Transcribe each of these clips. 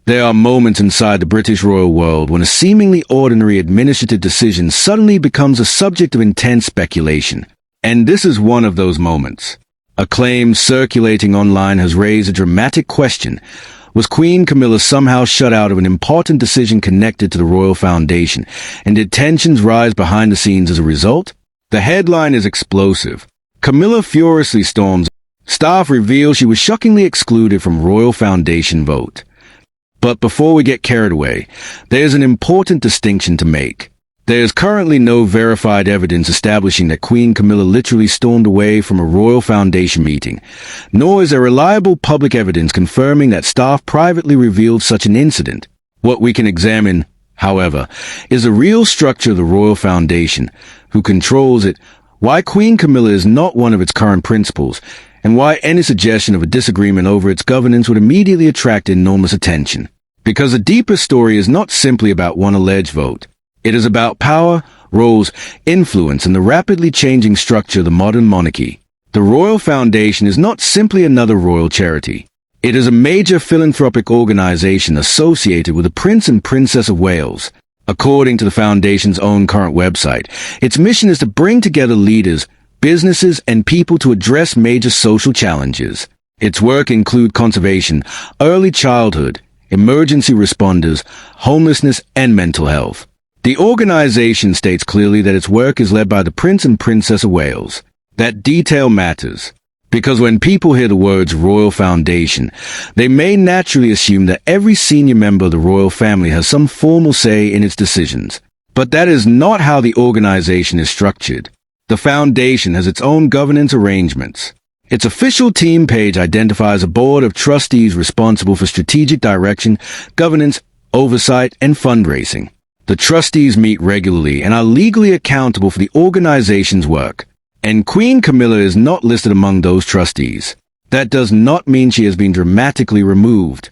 There are moments inside the British royal world when a seemingly ordinary administrative decision suddenly becomes a subject of intense speculation. And this is one of those moments. A claim circulating online has raised a dramatic question. Was Queen Camilla somehow shut out of an important decision connected to the royal foundation, and did tensions rise behind the scenes as a result? The headline is explosive. Camilla furiously storms. Staff reveal she was shockingly excluded from royal foundation vote. But before we get carried away, there's an important distinction to make. There is currently no verified evidence establishing that Queen Camilla literally stormed away from a royal foundation meeting, nor is there reliable public evidence confirming that staff privately revealed such an incident. What we can examine, however, is the real structure of the royal foundation, who controls it, why Queen Camilla is not one of its current principals, and why any suggestion of a disagreement over its governance would immediately attract enormous attention. Because the deeper story is not simply about one alleged vote. It is about power, roles, influence, and the rapidly changing structure of the modern monarchy. The Royal Foundation is not simply another royal charity. It is a major philanthropic organization associated with the Prince and Princess of Wales. According to the Foundation's own current website, its mission is to bring together leaders, businesses, and people to address major social challenges. Its work includes conservation, early childhood, emergency responders, homelessness, and mental health. The organization states clearly that its work is led by the Prince and Princess of Wales. That detail matters, because when people hear the words Royal Foundation, they may naturally assume that every senior member of the royal family has some formal say in its decisions. But that is not how the organization is structured. The foundation has its own governance arrangements. Its official team page identifies a board of trustees responsible for strategic direction, governance, oversight, and fundraising. The trustees meet regularly and are legally accountable for the organization's work. And Queen Camilla is not listed among those trustees. That does not mean she has been dramatically removed.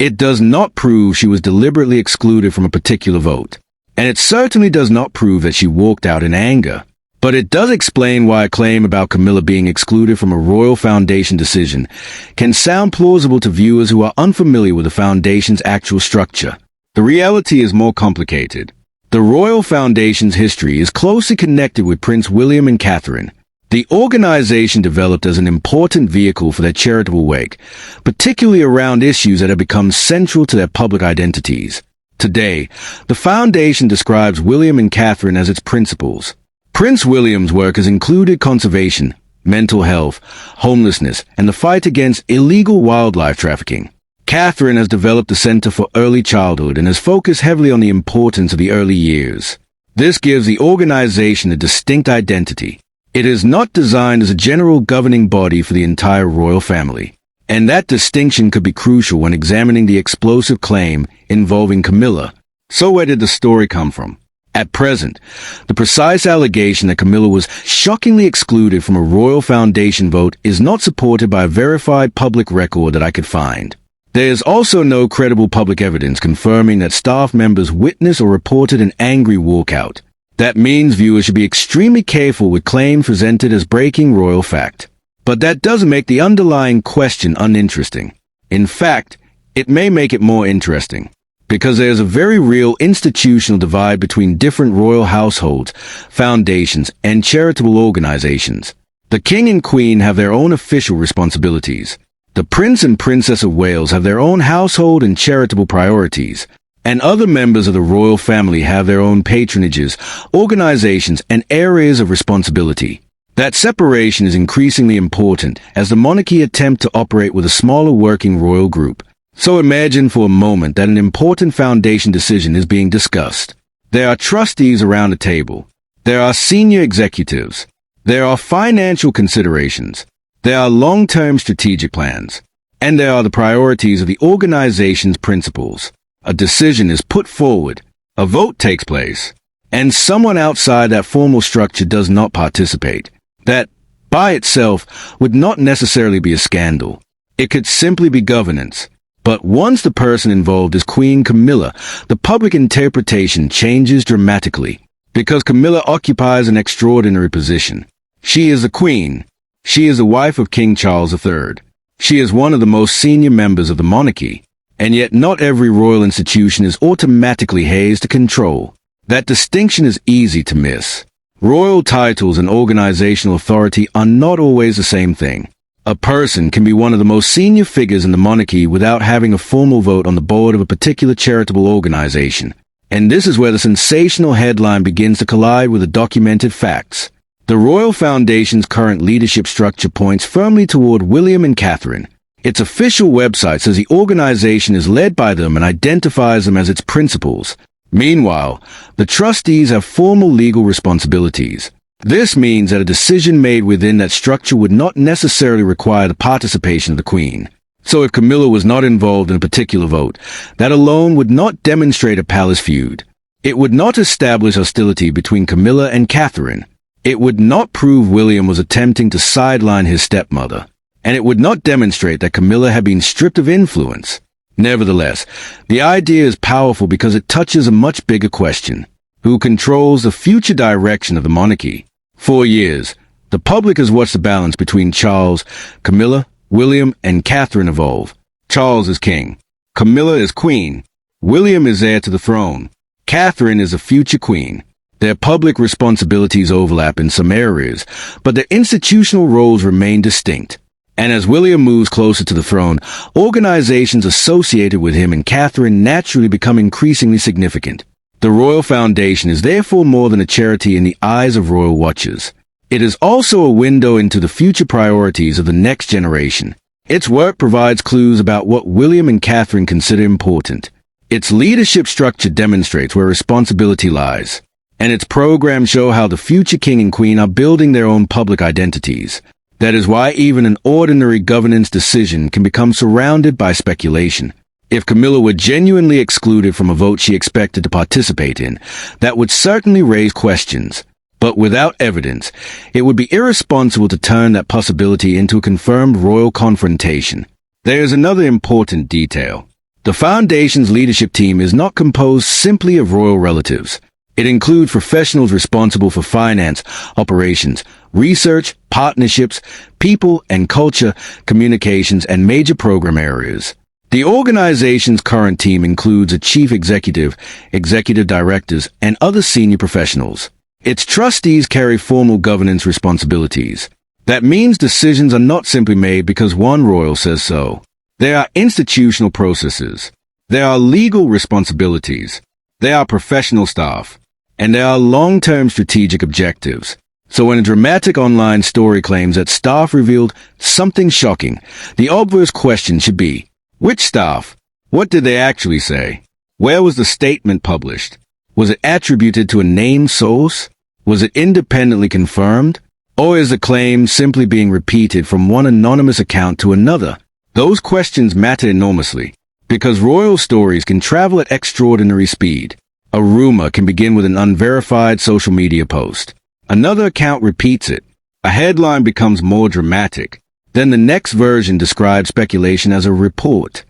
It does not prove she was deliberately excluded from a particular vote. And it certainly does not prove that she walked out in anger. But it does explain why a claim about Camilla being excluded from a Royal Foundation decision can sound plausible to viewers who are unfamiliar with the Foundation's actual structure. The reality is more complicated. The Royal Foundation's history is closely connected with Prince William and Catherine. The organization developed as an important vehicle for their charitable work, particularly around issues that have become central to their public identities. Today, the Foundation describes William and Catherine as its principals. Prince William's work has included conservation, mental health, homelessness, and the fight against illegal wildlife trafficking. Catherine has developed the Center for Early Childhood and has focused heavily on the importance of the early years. This gives the organization a distinct identity. It is not designed as a general governing body for the entire royal family. And that distinction could be crucial when examining the explosive claim involving Camilla. So where did the story come from? At present, the precise allegation that Camilla was shockingly excluded from a Royal Foundation vote is not supported by a verified public record that I could find. There is also no credible public evidence confirming that staff members witnessed or reported an angry walkout. That means viewers should be extremely careful with claims presented as breaking royal fact. But that doesn't make the underlying question uninteresting. In fact, it may make it more interesting. Because there's a very real institutional divide between different royal households, foundations, and charitable organizations. The King and Queen have their own official responsibilities. The Prince and Princess of Wales have their own household and charitable priorities. And other members of the royal family have their own patronages, organizations, and areas of responsibility. That separation is increasingly important as the monarchy attempts to operate with a smaller working royal group. So imagine for a moment that an important foundation decision is being discussed. There are trustees around the table. There are senior executives. There are financial considerations. There are long-term strategic plans. And there are the priorities of the organization's principles. A decision is put forward. A vote takes place. And someone outside that formal structure does not participate. That, by itself, would not necessarily be a scandal. It could simply be governance. But once the person involved is Queen Camilla, the public interpretation changes dramatically, because Camilla occupies an extraordinary position. She is the Queen. She is the wife of King Charles III. She is one of the most senior members of the monarchy. And yet not every royal institution is automatically hazed to control. That distinction is easy to miss. Royal titles and organizational authority are not always the same thing. A person can be one of the most senior figures in the monarchy without having a formal vote on the board of a particular charitable organization. And this is where the sensational headline begins to collide with the documented facts. The Royal Foundation's current leadership structure points firmly toward William and Catherine. Its official website says the organization is led by them and identifies them as its principals. Meanwhile, the trustees have formal legal responsibilities. This means that a decision made within that structure would not necessarily require the participation of the Queen. So if Camilla was not involved in a particular vote, that alone would not demonstrate a palace feud. It would not establish hostility between Camilla and Catherine. It would not prove William was attempting to sideline his stepmother. And it would not demonstrate that Camilla had been stripped of influence. Nevertheless, the idea is powerful because it touches a much bigger question. Who controls the future direction of the monarchy? For years, the public has watched the balance between Charles, Camilla, William, and Catherine evolve. Charles is king. Camilla is queen. William is heir to the throne. Catherine is a future queen. Their public responsibilities overlap in some areas, but their institutional roles remain distinct. And as William moves closer to the throne, organizations associated with him and Catherine naturally become increasingly significant. The Royal Foundation is therefore more than a charity in the eyes of royal watchers. It is also a window into the future priorities of the next generation. Its work provides clues about what William and Catherine consider important. Its leadership structure demonstrates where responsibility lies. And its programs show how the future king and queen are building their own public identities. That is why even an ordinary governance decision can become surrounded by speculation. If Camilla were genuinely excluded from a vote she expected to participate in, that would certainly raise questions. But without evidence, it would be irresponsible to turn that possibility into a confirmed royal confrontation. There is another important detail. The Foundation's leadership team is not composed simply of royal relatives. It includes professionals responsible for finance, operations, research, partnerships, people and culture, communications, and major program areas. The organization's current team includes a chief executive, executive directors, and other senior professionals. Its trustees carry formal governance responsibilities. That means decisions are not simply made because one royal says so. There are institutional processes. There are legal responsibilities. There are professional staff. And there are long-term strategic objectives. So when a dramatic online story claims that staff revealed something shocking, the obvious question should be, which staff? What did they actually say? Where was the statement published? Was it attributed to a named source? Was it independently confirmed? Or is the claim simply being repeated from one anonymous account to another? Those questions matter enormously, because royal stories can travel at extraordinary speed. A rumor can begin with an unverified social media post. Another account repeats it. A headline becomes more dramatic. Then the next version describes speculation as a report.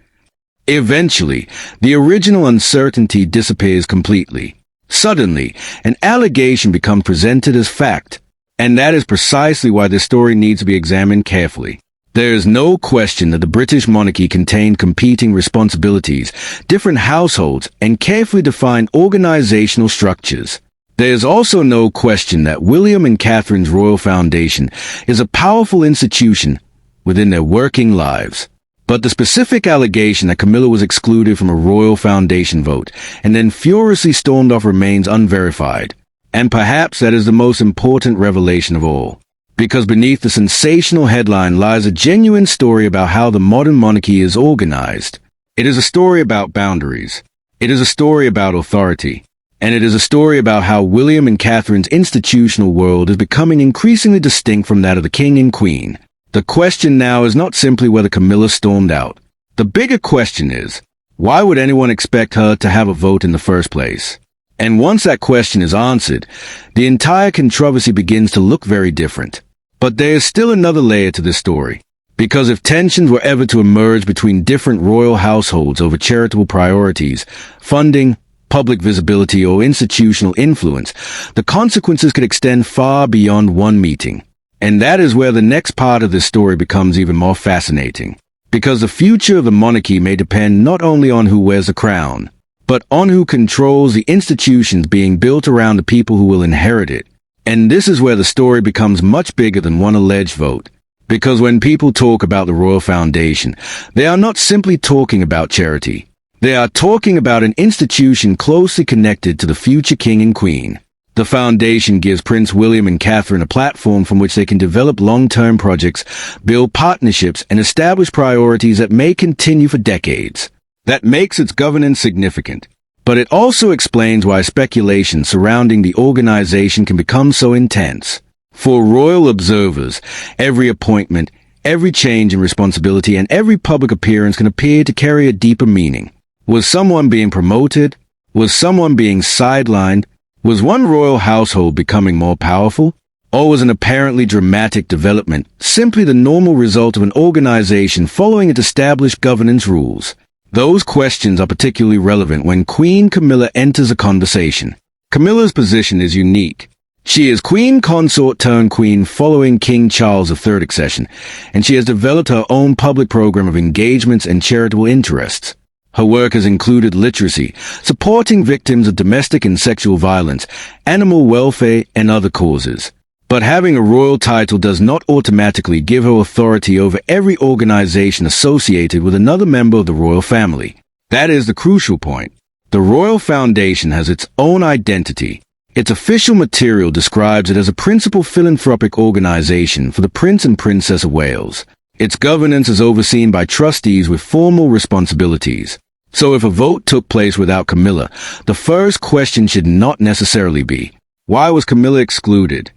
Eventually, the original uncertainty disappears completely. Suddenly, an allegation becomes presented as fact. And that is precisely why this story needs to be examined carefully. There is no question that the British monarchy contained competing responsibilities, different households, and carefully defined organizational structures. There is also no question that William and Catherine's Royal Foundation is a powerful institution within their working lives. But the specific allegation that Camilla was excluded from a Royal Foundation vote and then furiously stormed off remains unverified. And perhaps that is the most important revelation of all. Because beneath the sensational headline lies a genuine story about how the modern monarchy is organized. It is a story about boundaries. It is a story about authority. And it is a story about how William and Catherine's institutional world is becoming increasingly distinct from that of the king and queen. The question now is not simply whether Camilla stormed out. The bigger question is, why would anyone expect her to have a vote in the first place? And once that question is answered, the entire controversy begins to look very different. But there is still another layer to this story. Because if tensions were ever to emerge between different royal households over charitable priorities, funding, public visibility, or institutional influence, the consequences could extend far beyond one meeting. And that is where the next part of this story becomes even more fascinating. because the future of the monarchy may depend not only on who wears the crown, but on who controls the institutions being built around the people who will inherit it. And this is where the story becomes much bigger than one alleged vote. Because when people talk about the Royal Foundation, they are not simply talking about charity. They are talking about an institution closely connected to the future king and queen. The foundation gives Prince William and Catherine a platform from which they can develop long-term projects, build partnerships, and establish priorities that may continue for decades. That makes its governance significant. But it also explains why speculation surrounding the organization can become so intense. For royal observers, every appointment, every change in responsibility, and every public appearance can appear to carry a deeper meaning. Was someone being promoted? Was someone being sidelined? Was one royal household becoming more powerful? Or was an apparently dramatic development simply the normal result of an organization following its established governance rules? Those questions are particularly relevant when Queen Camilla enters a conversation. Camilla's position is unique. She is queen consort turned queen following King Charles III accession, and she has developed her own public program of engagements and charitable interests. Her work has included literacy, supporting victims of domestic and sexual violence, animal welfare, and other causes. But having a royal title does not automatically give her authority over every organization associated with another member of the royal family. That is the crucial point. The Royal Foundation has its own identity. Its official material describes it as a principal philanthropic organization for the Prince and Princess of Wales. Its governance is overseen by trustees with formal responsibilities. So if a vote took place without Camilla, the first question should not necessarily be, why was Camilla excluded?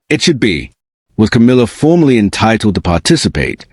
It should be, was Camilla formally entitled to participate?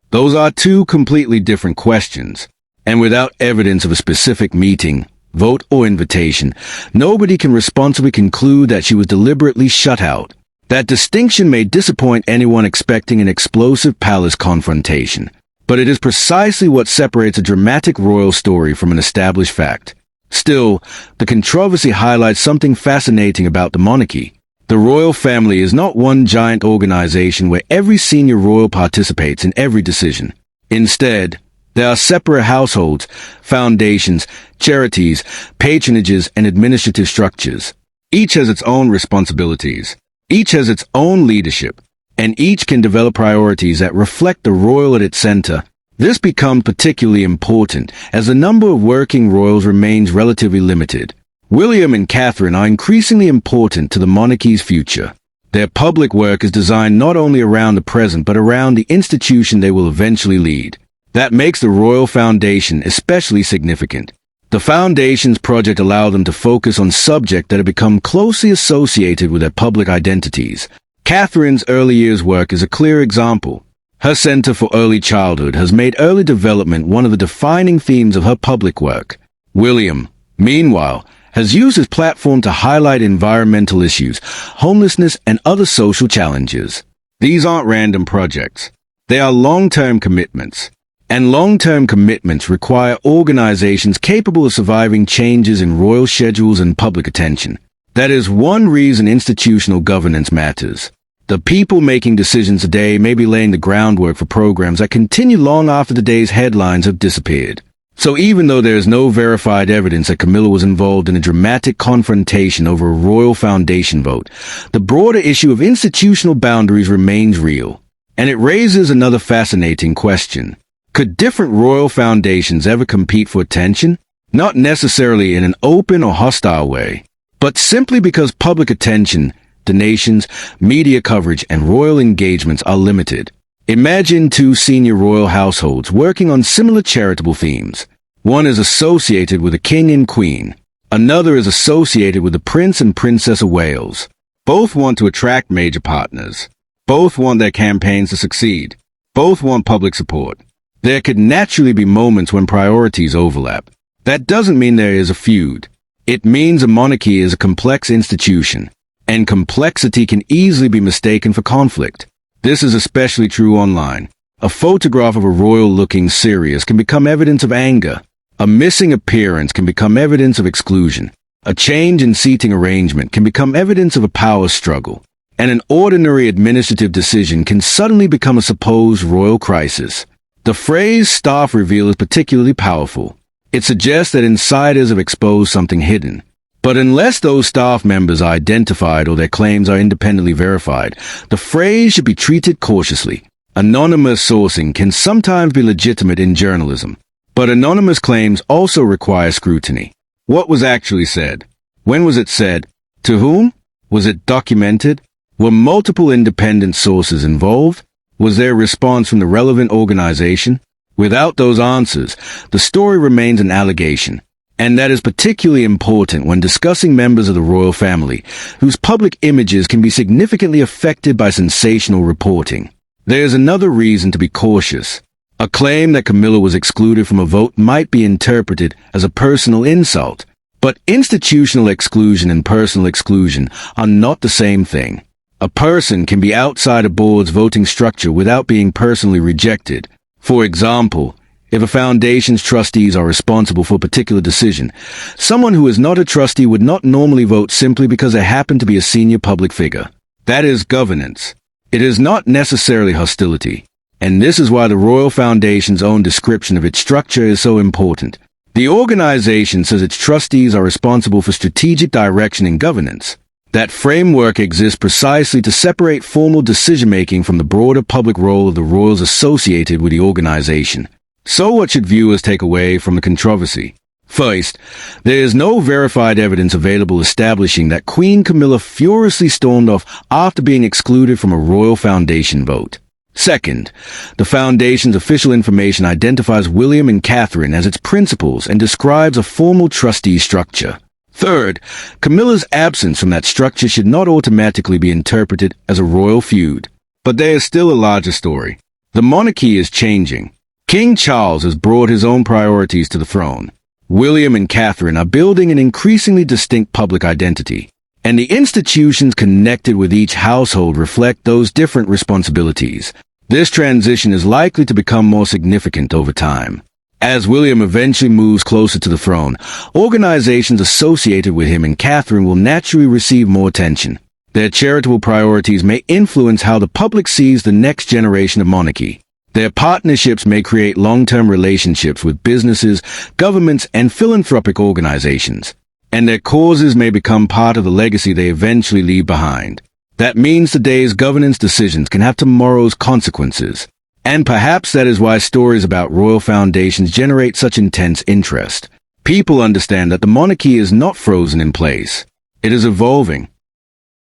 Those are two completely different questions. And without evidence of a specific meeting, vote, or invitation, nobody can responsibly conclude that she was deliberately shut out. That distinction may disappoint anyone expecting an explosive palace confrontation, but it is precisely what separates a dramatic royal story from an established fact. Still, the controversy highlights something fascinating about the monarchy. The royal family is not one giant organization where every senior royal participates in every decision. Instead, there are separate households, foundations, charities, patronages, and administrative structures. Each has its own responsibilities. Each has its own leadership, and each can develop priorities that reflect the royal at its center. This becomes particularly important as the number of working royals remains relatively limited. William and Catherine are increasingly important to the monarchy's future. Their public work is designed not only around the present but around the institution they will eventually lead. That makes the Royal Foundation especially significant. The Foundation's project allowed them to focus on subjects that have become closely associated with their public identities. Catherine's early years work is a clear example. Her Center for Early Childhood has made early development one of the defining themes of her public work. William, meanwhile, has used his platform to highlight environmental issues, homelessness, and other social challenges. These aren't random projects. They are long-term commitments. And long-term commitments require organizations capable of surviving changes in royal schedules and public attention. That is one reason institutional governance matters. The people making decisions today may be laying the groundwork for programs that continue long after the day's headlines have disappeared. So even though there is no verified evidence that Camilla was involved in a dramatic confrontation over a royal foundation vote, the broader issue of institutional boundaries remains real. And it raises another fascinating question. Could different royal foundations ever compete for attention? Not necessarily in an open or hostile way, but simply because public attention, donations, media coverage, and royal engagements are limited. Imagine two senior royal households working on similar charitable themes. One is associated with the king and queen. Another is associated with the Prince and Princess of Wales. Both want to attract major partners. Both want their campaigns to succeed. Both want public support. There could naturally be moments when priorities overlap. That doesn't mean there is a feud. It means a monarchy is a complex institution, and complexity can easily be mistaken for conflict. This is especially true online. A photograph of a royal looking serious can become evidence of anger. A missing appearance can become evidence of exclusion. A change in seating arrangement can become evidence of a power struggle. And an ordinary administrative decision can suddenly become a supposed royal crisis. The phrase staff reveal is particularly powerful. It suggests that insiders have exposed something hidden. But unless those staff members are identified or their claims are independently verified, the phrase should be treated cautiously. Anonymous sourcing can sometimes be legitimate in journalism, but anonymous claims also require scrutiny. What was actually said? When was it said? To whom? Was it documented? Were multiple independent sources involved? Was there a response from the relevant organization? Without those answers, the story remains an allegation. And that is particularly important when discussing members of the royal family, whose public images can be significantly affected by sensational reporting. There is another reason to be cautious. A claim that Camilla was excluded from a vote might be interpreted as a personal insult, but institutional exclusion and personal exclusion are not the same thing. A person can be outside a board's voting structure without being personally rejected. For example, if a foundation's trustees are responsible for a particular decision, someone who is not a trustee would not normally vote simply because they happen to be a senior public figure. That is governance. It is not necessarily hostility. And this is why the Royal Foundation's own description of its structure is so important. The organization says its trustees are responsible for strategic direction and governance. That framework exists precisely to separate formal decision-making from the broader public role of the royals associated with the organization. So what should viewers take away from the controversy? First, there is no verified evidence available establishing that Queen Camilla furiously stormed off after being excluded from a Royal Foundation vote. Second, the Foundation's official information identifies William and Catherine as its principals and describes a formal trustee structure. Third, Camilla's absence from that structure should not automatically be interpreted as a royal feud. But there is still a larger story. The monarchy is changing. King Charles has brought his own priorities to the throne. William and Catherine are building an increasingly distinct public identity, and the institutions connected with each household reflect those different responsibilities. This transition is likely to become more significant over time. As William eventually moves closer to the throne, organizations associated with him and Catherine will naturally receive more attention. Their charitable priorities may influence how the public sees the next generation of monarchy. Their partnerships may create long-term relationships with businesses, governments, and philanthropic organizations. And their causes may become part of the legacy they eventually leave behind. That means today's governance decisions can have tomorrow's consequences. And perhaps that is why stories about royal foundations generate such intense interest. People understand that the monarchy is not frozen in place. It is evolving.